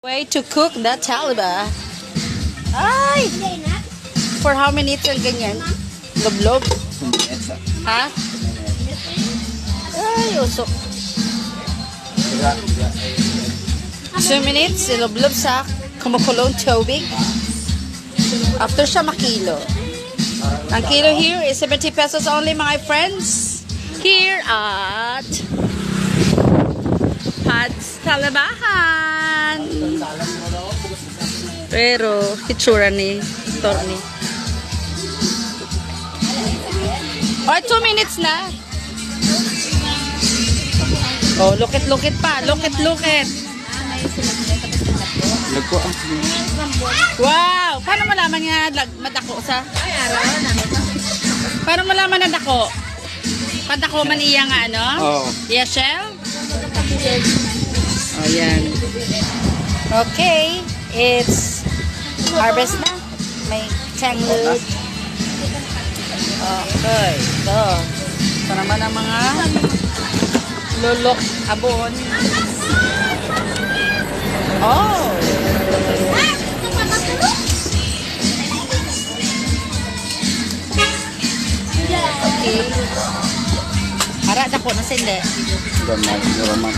Way to cook the talaba. Ay! For how minutes ang ganyan? Loblob? Ha? Ay, usok. 2 minutes, iloblob sa kumukulong tubig. After siya makilo. Ang kilo here is 70 pesos only, my friends. Here at Pat's Talabahan. Pero, hitsura ni Torni. Oh, 2 minutes na. Oh, lukit-lukit pa. Lukit-lukit. Wow! Paano malaman nga madako sa? Paano malaman na dako? Padako man iya nga ano? Oo. Iya shell? Oh, yan. Okay. It's harvest na. May tangled. Okay. Ito. Ito naman ang mga lulok abon. Oh! Okay. Harap ako na sindi. Gamal, gamal.